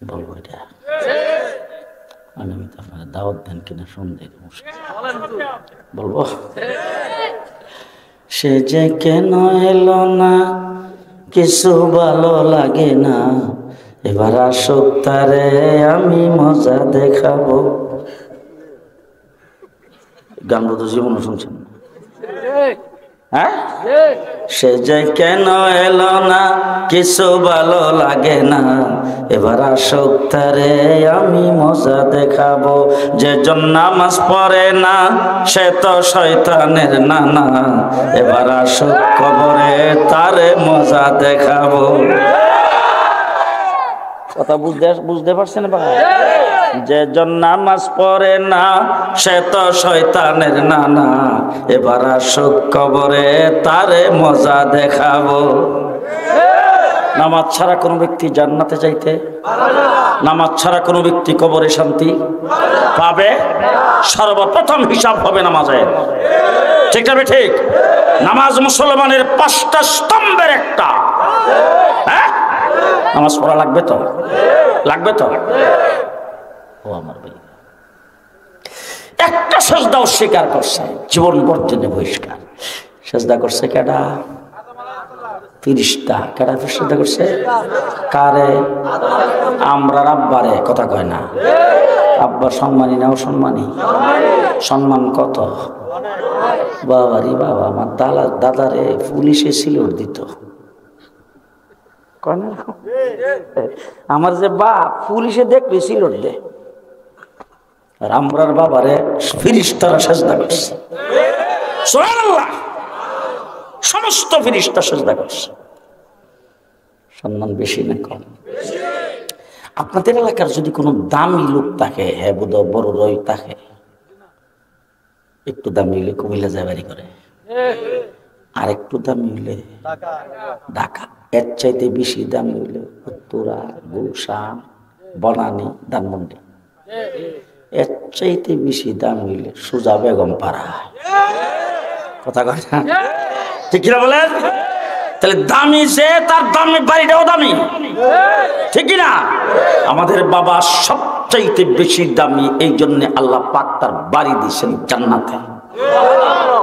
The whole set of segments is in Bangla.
বলবো এটা আগামীতে আপনারা দাওয়াত দেন কিনা সন্দেহ বলবো। সে যে কেন এলো না কিছু ভালো লাগে না, এবার আসুক তারে আমি মজা দেখাবো। গান তো জীবন শুনছেন না? হ্যাঁ, সে যে কেন এলো না কিছু ভালো লাগে না, এবার আসুক তারে আমি মজা দেখাবো। যে জন নামাজ পড়ে না সে তো শয়তানের নানা, এবার আসুক কবরে তারে মজা দেখাবো। কথা বুঝতে পারছেন ভাই? যে জন নামাজ পড়ে না সে তো শয়তানের নানা, এবার আসুক কবরে তারে মজা দেখাবো। নামাজ ছাড়া কোনো ব্যক্তি জান্নাতে যাইতে, নামাজ ছাড়া কোনো ব্যক্তি কবরে শান্তি পাবে। সর্বপ্রথম হিসাব হবে নামাজের, ঠিক না? ঠিক। নামাজ মুসলমানের 5টা স্তম্ভের একটা। হ্যাঁ, নামাজ পড়া লাগবে তো, লাগবে তো। ও আমার ভাই, একটা সেজদা অস্বীকার করছে, জীবন বর্জনে বহিষ্কার। সেজদা করছে কেডা? ফিরিস্তা। কেডা সেজদা করছে? কারে? আমরা আব্বারে। কথা কয় না। আব্বা সম্মানী না অসম্মানী? সম্মান কত? বাবারি বাবা, আমার দাদারে পুলিশে সিলট দিত। আমার যে বাপ পুলিশে দেখবে সিলট দে, আর আমরার বাবারে ফিরিস্তারা সেজদা করছে। সুবহানাল্লাহ, সমস্ত ফিরিস্তা সেজদা করছে। সম্মান বেশি না কম? আপনাদের এলাকার যদি কোনো দামি লোক থাকে, হ্যাঁ বোধ বড় রই থাকে, একটু দামি হইলে কুমিল্লা যায় বাড়ি করে, আর একটু দামি হইলে ঢাকা, এর চাইতে বেশি দামি হইলে উত্তরা, গুলশান, বনানী, ধানমন্ডি, এর চাইতে বেশি দাম হইলে সোজা বেগম পাড়া। কথা কথা ঠিক কিনা বলেন? তাহলে দামি যে তার দামি বাড়িটাও দামি, ঠিক কিনা? আমাদের বাবা সবচাইতে বেশি দামি, এই জন্য আল্লাহ পাক তার বাড়ি দিয়েছেন জান্নাতে।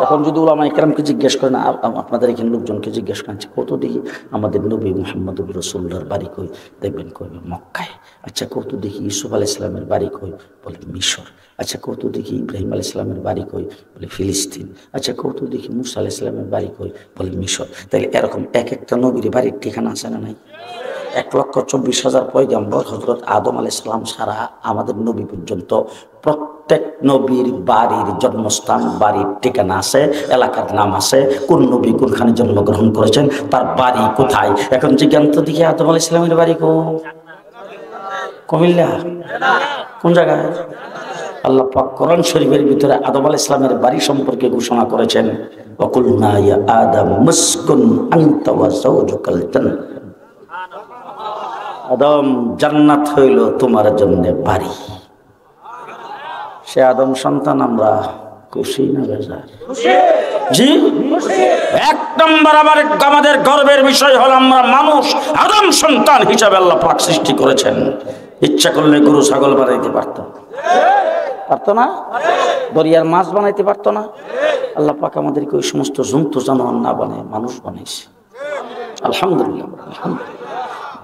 এখন যদি ওলামায়ে কেরামকে জিজ্ঞেস করেন, আপনাদের এখানে লোকজনকে জিজ্ঞেস করেন কত দেখি আমাদের নবী মুহাম্মদ রাসূলুল্লাহর বাড়ি কই, দেখবেন কইবে মক্কায়। আচ্ছা কত দেখি ইউসুফ আলাইহিস সালামের বাড়ি কই, বলে মিশর। আচ্ছা কত দেখি ইব্রাহিম আলাইহিস সালামের বাড়ি কই, বলে ফিলিস্তিন। আচ্ছা কত দেখি মুসা আলাইহিস সালামের বাড়ি কই, বলে মিশর। তাহলে এরকম এক একটা নবীর বাড়ির ঠিকানা আছে না নাই? 1,24,000 পয়গম্বর, হযরত আদম আলাইহিস সালাম সারা আমাদের নবী পর্যন্ত প্রত্যেক নবীর বাড়ির জন্মস্থান, বাড়ির ঠিকানা আছে, এলাকার নাম আছে, কোন নবী কোনখানে জন্মগ্রহণ করেছেন, তার বাড়ি কোথায়। এখন জিজ্ঞান্ত দেখি আদম আলাইহিস সালামের বাড়ি কুমিল্লা? কোন জায়গায়? আল্লাহ পাক কোরআন শরীফের ভিতরে আদম আলাইহিস সালামের বাড়ি সম্পর্কে ঘোষণা করেছেন, ওয়াকুলনা ইয়া আদম মুসকুন আনতা ওয়া যাওজুকাল জান্নাহ। আদম, জান্নাত হইল তোমার জন্য বাড়ি। সে আদম সন্তান আমরা, খুশি না বেজার? জি, 1 নম্বর আমাদের গর্বের বিষয় হল আমরা মানুষ আদম সন্তান হিসাবে আল্লাহ পাক সৃষ্টি করেছেন। ইচ্ছা করলে গরু ছাগল বানাইতে পারতো না? দরিয়ার মাছ বানাইতে পারতো না? আল্লাহ পাক আমাদেরকে ওই সমস্ত জন্তু জানোয়ার না বানায় মানুষ বানাইছে। আলহামদুলিল্লাহ, আলহামদুলিল্লাহ।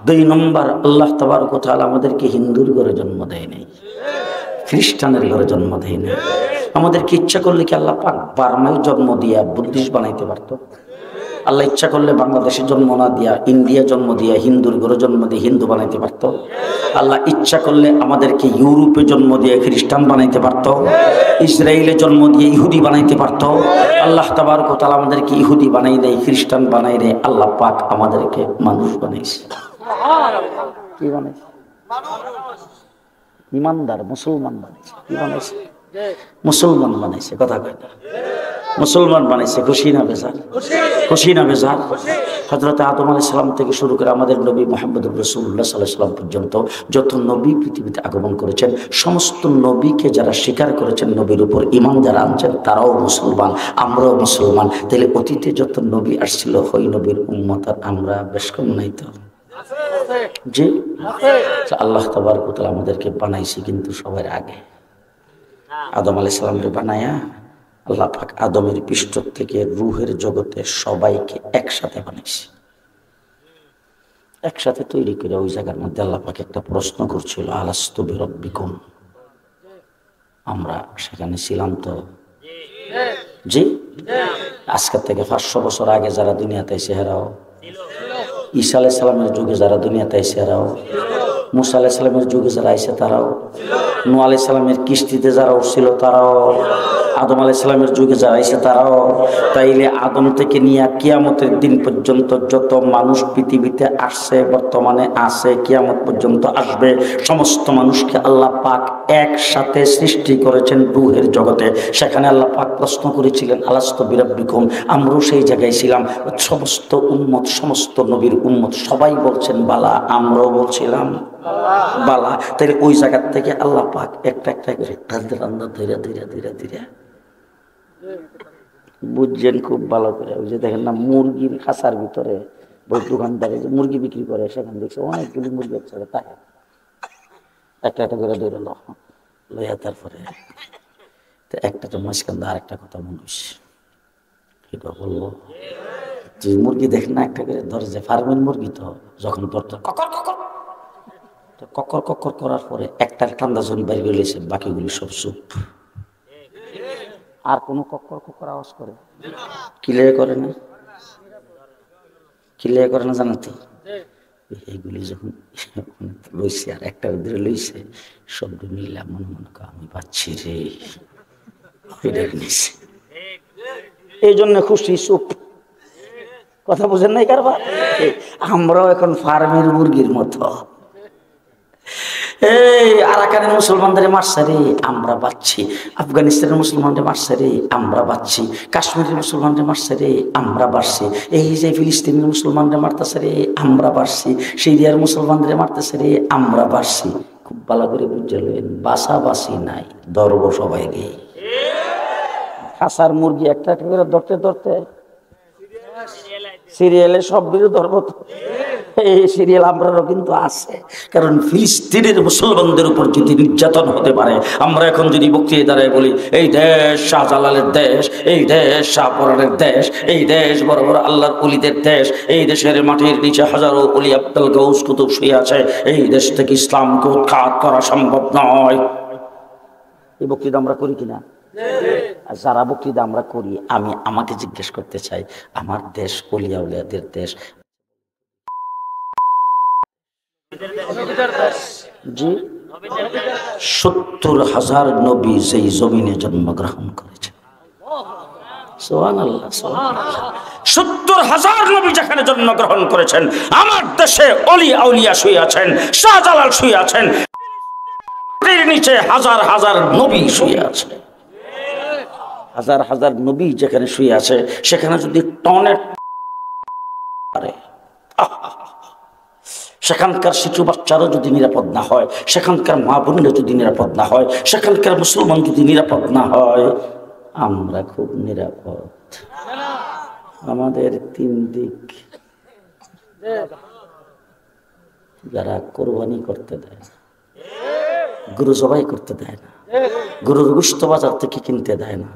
2 নম্বর, আল্লাহ তাবারক ওয়া তাআলা আমাদেরকে হিন্দুর ঘরে জন্ম দেয় নাই, খ্রিস্টানের ঘরে জন্ম দেয় নাই। আমাদেরকে ইচ্ছা করলে কি আল্লাহ পাক বার্মায় জন্ম দিয়া বুদ্ধিস্ট বানাইতে পারতো? আল্লাহ ইচ্ছা করলে বাংলাদেশে জন্ম না দিয়া, ইন্ডিয়া জন্ম দিয়া, হিন্দুর ঘরে জন্ম দিয়ে হিন্দু বানাইতে পারতো? আল্লাহ ইচ্ছা করলে আমাদেরকে ইউরোপে জন্ম দিয়ে খ্রিস্টান বানাইতে পারতো? ইসরায়েলে জন্ম দিয়ে ইহুদি বানাইতে পারতো? আল্লাহ তাবারক ওয়া তাআলা আমাদেরকে ইহুদি বানাই দেয়, খ্রিস্টান বানাই দেয়। আল্লাহ পাক আমাদেরকে মানুষ বানাইছে। কি বানাইছে? ইমানদার মুসলমান বানাইছে। কি বানাইছে? মুসলমান বানাইছে। কথা কয় না? মুসলমান বানাইছে। খুশি না বেজার? খুশি না বেজার? হযরত আদম আলাইহিস সালাম থেকে শুরু করে আমাদের নবী মুহাম্মদ রাসূলুল্লাহ সাল্লাল্লাহু আলাইহি ওয়াসাল্লাম পর্যন্ত যত নবী পৃথিবীতে আগমন করেছেন, সমস্ত নবীকে যারা স্বীকার করেছেন, নবীর উপর ঈমান যারা আনছেন, তারাও মুসলমান, আমরাও মুসলমান। তাহলে অতীতে যত নবী আসছিল, ওই নবীর উম্মত আর আমরা বেশ কম নাই তো? জি, আল্লাহ তাবারক ওয়া তাআলা আমাদেরকে বানাইছি কিন্তু সবার আগে। আদম আলাইহিস সালামকে বানায়া আল্লাহ পাক আদমের পৃষ্ঠ থেকে রূহের জগতে সবাইকে একসাথে বানাইছে। একসাথে তৈরি করে ওই জায়গার মধ্যে আল্লাহ পাক একটা প্রশ্ন করছিল, আলাস্তু বিরাব্বিকুম, আমরা সেখানে ছিলাম তো? জি। আজকের থেকে 500 বছর আগে যারা দুনিয়াতে এসে হেরাও, ঈসা আলাইহিস সালামের যুগে যারা দুনিয়াতে এসে হেরাও, মুসা আলাইহিস সালামের যুগে যারা আইছে তারাও, নূহ আলাইহিস সালামের কিস্তিতে যারা উঠছিল তারাও, আদম আলাইহিস সালামের যুগে যারা আইছে তারাও। তাইলে আদম থেকে নিয়ে কিয়ামতের দিন পর্যন্ত যত মানুষ পৃথিবীতে আসছে, বর্তমানে আছে, কিয়ামত পর্যন্ত আসবে, সমস্ত মানুষকে আল্লাহ পাক একসাথে সৃষ্টি করেছেন রূহের জগতে। সেখানে আল্লাহ পাক প্রশ্ন করেছিলেন, আলাস্তু বিরাব্বিকুম, আমরাও সেই জায়গায় ছিলাম। সমস্ত উম্মত, সমস্ত নবীর উম্মত সবাই বলছেন বালা, আমরাও বলছিলাম বালা। তাই ওই জায়গার থেকে আল্লাহ পাক একটা একটা করে রান্না ধীরে ধীরে ধীরে ধীরে বুঝছেন খুব ভালো করে। ওই যে দেখেন না মুরগির খাঁচার ভিতরে ওই দোকানদারে যে মুরগি বিক্রি করে, সেখানে দেখছে অনেকগুলি মুরগি একসাথে থাকে, একটা একটা করে ধরে লইয়া তারপরে একটা তো মাঝখান আর একটা কথা মনে হচ্ছে, এটা বলবো যে মুরগি দেখেন না একটা করে ধরে, যে ফার্মের মুরগি তো যখন ধরতে ককর ককর ককর ককর করার পরে একটা ঠান্ডা জমি বাইরে গেলেছে, বাকিগুলি সব চুপ, আর কোনো কক্কর কক্কর আওয়াজ করে কিলিয়ে করে না, কিলিয়ে করে না জানো তো? এইগুলি যখন লইছে আর একটা ধরে লইছে, শব্দ মিলা মনে মনে আমি পাচ্ছি রে, এই জন্য খুশি চুপ, কথা বুঝেন নাই কারবার? আমরাও এখন ফার্মের মুরগির মতো। এই আরাকানের মুসলমানদের মারছে রে, আমরা বাচ্ছি। আফগানিস্তানের মুসলমানদের মারছে রে, আমরা বাচ্ছি। কাশ্মীরের মুসলমানদের মারছে রে, আমরা বাড়ছি। এই যে ফিলিস্তিনের মুসলমানদের মারতেছে রে, আমরা বাড়ছি। সিরিয়ার মুসলমানদের মারতেছে রে, আমরা বাড়ছি। খুব ভালো করে বুঝলেন, বাসাবাসি নাই, ধরব সবাইকে। খাসার মুরগি একটা একটা করে ধরতে ধরতে সিরিয়ালে সব বিরোধ ধরব। এই সিরিয়াল আমরাও কিন্তু আছে, কারণ ফিলিস্তিনের মুসলমানদের উপর যদি নির্যাতন হতে পারে, আমরা এখন যদি বক্তৃতা দাঁড়ায় বলি এই দেশ শাহজালালের দেশ, এই দেশ শাহপরানের দেশ, এই দেশ বড় বড় আল্লাহর ওলিদের দেশ, এই দেশের মাটির নিচে হাজারো ওলি আব্দুল গাউস কুতুব শুয়ে আছে, এই দেশ থেকে ইসলামকে উৎখাত করা সম্ভব নয়। এই বক্তৃতা আমরা করি কিনা? যারা বক্তৃতা আমরা করি, আমি আমাকে জিজ্ঞেস করতে চাই, আমার দেশ ওলিয়া উলিয়াদের দেশ, জি ৭০,০০০ নবী সেই জমিনে জন্মগ্রহণ করেছেন। সুবহানাল্লাহ, সুবহানাল্লাহ। ৭০,০০০ নবী যেখানে জন্মগ্রহণ করেছেন, আমার দেশে অলি আউলিয়া শুয়ে আছেন, শাহজালাল শুয়ে আছেন, নিচে হাজার হাজার নবী শুয়ে আছে। হাজার হাজার নবী যেখানে শুয়ে আছে, সেখানে যদি টনে সেখানকার শিশু বাচ্চারও যদি নিরাপদ না হয়, সেখানকার মা বোনেরা যদি নিরাপদ না হয়, সেখানকার মুসলমান যদি নিরাপদ না হয়, আমরা খুব নিরাপদ। আমাদের ৩ দিক, যারা কোরবানি করতে দেয় না, গরু জবাই করতে দেয় না, গরুর গোশত বাজার থেকে কিনতে দেয় না,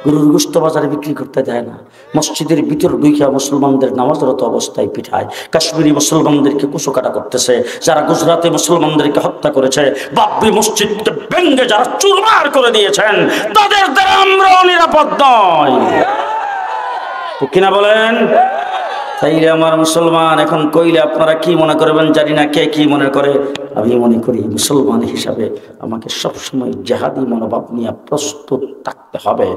গরুর গোশত বাজারে বিক্রি করতে দেয় না, মসজিদের ভিতর ঢুকিয়া মুসলমানদের নামাজরত অবস্থায় পিঠায়, কাশ্মীরি মুসলমানদেরকে কুচোকাটা করতেছে, যারা গুজরাতে মুসলমানদেরকে হত্যা করেছে, বাবরি মসজিদকে ভেঙ্গে যারা চুরমার করে দিয়েছেন, তাদের দ্বারা আমরাও নিরাপদ নয়, ঠিক কিনা বলেন? তাইলে আমার মুসলমান এখন কইলে আপনারা কি মনে করবেন জানি না, কে কি মনে করে। আমি মনে করি মুসলমান হিসাবে আমাকে সবসময় জেহাদি মনোভাব নিয়ে প্রস্তুত থাকতে হবে।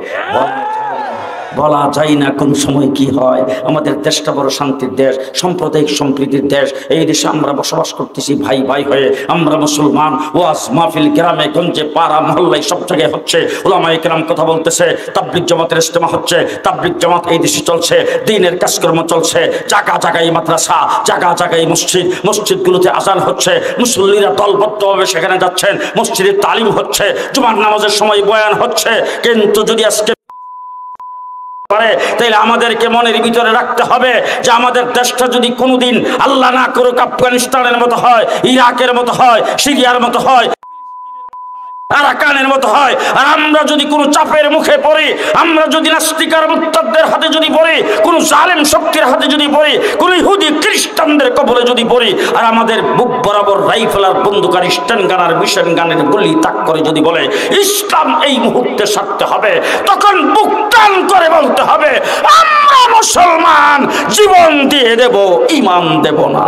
বলা যায় না কোন সময় কি হয়। আমাদের দেশটা বড় শান্তির দেশ, সাম্প্রদায়িক সম্প্রীতির দেশ। এই দেশে আমরা বসবাস করতেছি ভাই ভাই হয়ে। আমরা মুসলমান, ওয়াজ মাহফিল গ্রামে গঞ্জে পাড়া মহল্লায় সব জায়গায় হচ্ছে, ওলামায়ে কেরাম কথা বলতেছে, তাবলিগ জামাতের ইজতেমা হচ্ছে, তাবলিগ জামাত এই দেশে চলছে, দ্বীনের কাজকর্ম চলছে, জায়গা জায়গায় মাদ্রাসা, জায়গা জায়গায় মসজিদ, মসজিদগুলোতে আজান হচ্ছে, মুসল্লিরা দলবদ্ধভাবে সেখানে যাচ্ছেন, মসজিদের তালিম হচ্ছে, জুমার নামাজের সময় বয়ান হচ্ছে। কিন্তু যদি আজকে পারে, তাইলে আমাদেরকে মনের ভিতরে রাখতে হবে যে আমাদের দেশটা যদি কোনোদিন আল্লাহ না করুক আফগানিস্তানের মতো হয়, ইরাকের মতো হয়, সিরিয়ার মতো হয়, আরাকানের মতো হয়, আর আমরা যদি কোনো চাপের মুখে পড়ি, আমরা যদি নাস্তিকার মুরতাদদের হাতে যদি পড়ি, কোন জালেম শক্তির হাতে যদি পড়ি, কোন ইহুদি খ্রিস্টানদের কবলে যদি পড়ি, আর আমাদের বুক বরাবর রাইফেল আর বন্দুক আর স্ট্যান্ড গান আর মিশন গানের গুলি তাক করে যদি বলে ইসলাম এই মুহূর্তে ছাড়তে হবে, তখন বুক টান করে বলতে হবে আমরা মুসলমান, জীবন দিয়ে দেব, ঈমান দেব না।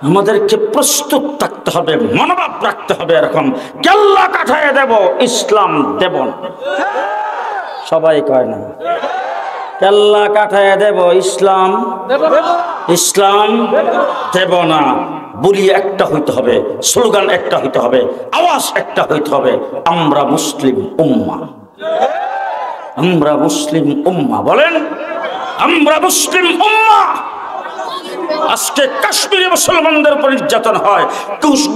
আমাদেরকে প্রস্তুত থাকতে হবে, মনোভাব রাখতে হবে এরকম, কেল্লা কাঠায় দেব, ইসলাম দেব না। সবাই কয় না কেল্লা কাঠায় দেব, ইসলাম ইসলাম দেব না। বলি একটা হইতে হবে, স্লোগান একটা হইতে হবে, আওয়াজ একটা হইতে হবে, আমরা মুসলিম উম্মাহ, আমরা মুসলিম উম্মাহ। বলেন আমরা মুসলিম উম্মাহ। আজকে কাশ্মীরে মুসলমানদের উপর নির্যাতন হয়,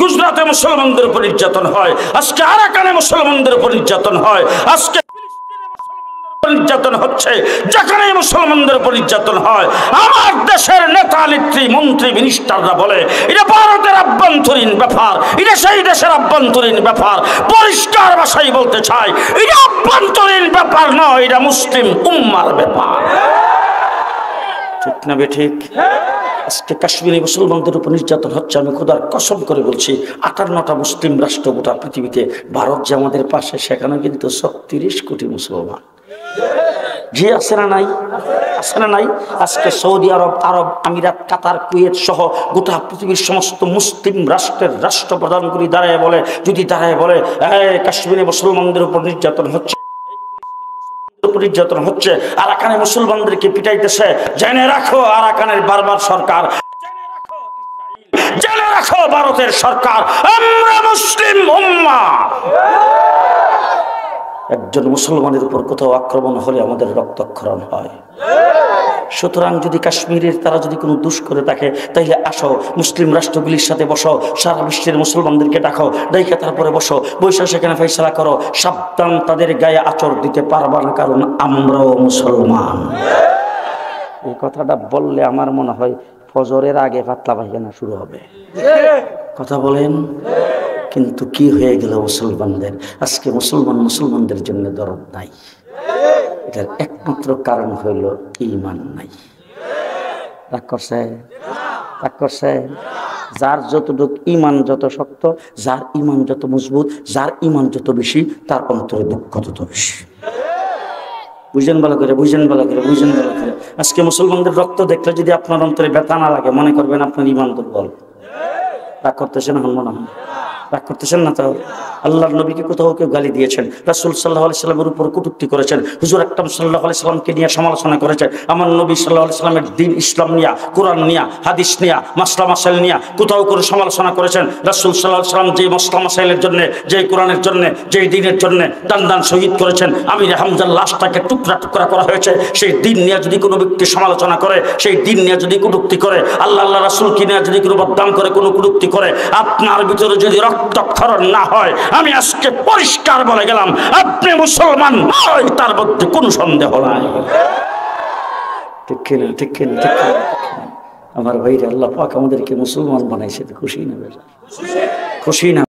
গুজরাটে মুসলমানদের উপর নির্যাতন হয়, আজকে আরাকানে মুসলমানদের উপর নির্যাতন হয়, আজকে নির্যাতন হচ্ছে, যেখানে মুসলমানদের উপর নির্যাতন হয়। আমার দেশের নেতা নেত্রী মন্ত্রী মিনিস্টাররা বলে এটা ভারতের আভ্যন্তরীণ ব্যাপার, এটা সেই দেশের আভ্যন্তরীণ ব্যাপার। পরিষ্কার ভাষায় বলতে চাই, এটা আভ্যন্তরীণ ব্যাপার নয়, এটা মুসলিম উম্মার ব্যাপার। ঠিক না বে ঠিক? আজকে কাশ্মীরে মুসলমানদের উপর নির্যাতন হচ্ছে, আমি খোদার কসম করে বলছি 58টা মুসলিম রাষ্ট্র গোটা পৃথিবীতে, ভারত যে আমাদের পাশে, সেখানে কিন্তু 36 কোটি মুসলমান। জি আছে না নাই? আছে না নাই? আজকে সৌদি আরব, আরব আমিরাত, কাতার, কুয়েত সহ গোটা পৃথিবীর সমস্ত মুসলিম রাষ্ট্রের রাষ্ট্রপ্রধানগুলি দাঁড়ায় বলে, যদি দাঁড়ায় বলে কাশ্মীরে মুসলমানদের উপর নির্যাতন হচ্ছে, নির্যাতন হচ্ছে, আরাকানে মুসলমানদেরকে পিটাইতেছে, জেনে রাখো আরাকানের বারবার সরকার, জেনে রাখো ভারতের সরকার, আমরা মুসলিম উম্মাহ। একজন মুসলমানের উপর কোথাও আক্রমণ হলে আমাদের রক্তক্ষরণ হয়। সুতরাং যদি কাশ্মীরের তারা যদি কোনো দোষ করে থাকে, তাইলে আসো মুসলিম রাষ্ট্রগুলির সাথে বসো, সারা বিশ্বের মুসলমানদেরকে ডাকো, ডাইকে তারপরে বসো, বৈশা সেখানে ফয়সালা করো। সাবধান, তাদের গায়ে আঁচড় দিতে পারবা না, কারণ আমরাও মুসলমান। এই কথাটা বললে আমার মনে হয় ফজরের আগে পাতলা পায়খানা শুরু হবে। কথা বলেন? কিন্তু কি হয়ে গেল মুসলমানদের? আজকে মুসলমানদের জন্য দরদ নাই। এটার একমাত্র কারণ হইল ঈমান নাই। রাগ করছে? রাগ করছে? যার যতটুক ঈমান যত শক্ত, যার ঈমান যত মজবুত, যার ঈমান যত বেশি, তার অন্তরে দুঃখ তত বেশি। বুঝেন ভালো করে, বুঝেন ভালো করে, বুঝেন ভালো করে। আজকে মুসলমানদের রক্ত দেখলে যদি আপনার অন্তরে ব্যথা না লাগে, মনে করবেন আপনার ঈমান দুর্বল। রাগ করতেছেন? হন মনে হয় রাগ করতেছেন না? তো আল্লাহর নবীকে কোথাও কেউ গালি দিয়েছেন, রাসূল সাল্লাল্লাহু আলাইহি সাল্লামের উপর কটূক্তি করেছেন, হুজুর আকরাম সাল্লাল্লাহু আলাইহি সাল্লামকে নিয়ে সমালোচনা করেছেন, আমার নবী সাল্লাল্লাহু আলাইহি সাল্লামের দ্বীন ইসলাম নিয়ে, কোরআন নিয়ে, হাদিস নিয়ে, মাসলা মাসাইল নিয়ে কোথাও করে সমালোচনা করেছেন। রাসূল সাল্লাল্লাহু আলাইহি সাল্লাম যে মাসলা মাসাইলের জন্য, যে কোরআনের জন্য, যে দ্বীনের জন্য দান শহীদ করেছেন, আমির হামজার লাশটাকে টুকরা টুকরা করা হয়েছে, সেই দ্বীন নিয়ে যদি কোনো ব্যক্তি সমালোচনা করে, সেই দ্বীন নিয়ে যদি কটূক্তি করে, আল্লাহ রাসূলকে নিয়ে যদি কোনো বদনাম করে, কোনো কটূক্তি করে, আপনার ভিতরে যদি রক্তক্ষরণ না হয়, আমি আজকে পরিষ্কার বলে গেলাম, আপনি মুসলমান নয়, তার মধ্যে কোনো সন্দেহ নাই। ঠিক কিনা? ঠিক কিনা? ঠিক কিনা? আমার ভাইরা, আল্লাহ পাক আমাদেরকে মুসলমান বানাইছে, খুশি না? খুশি না?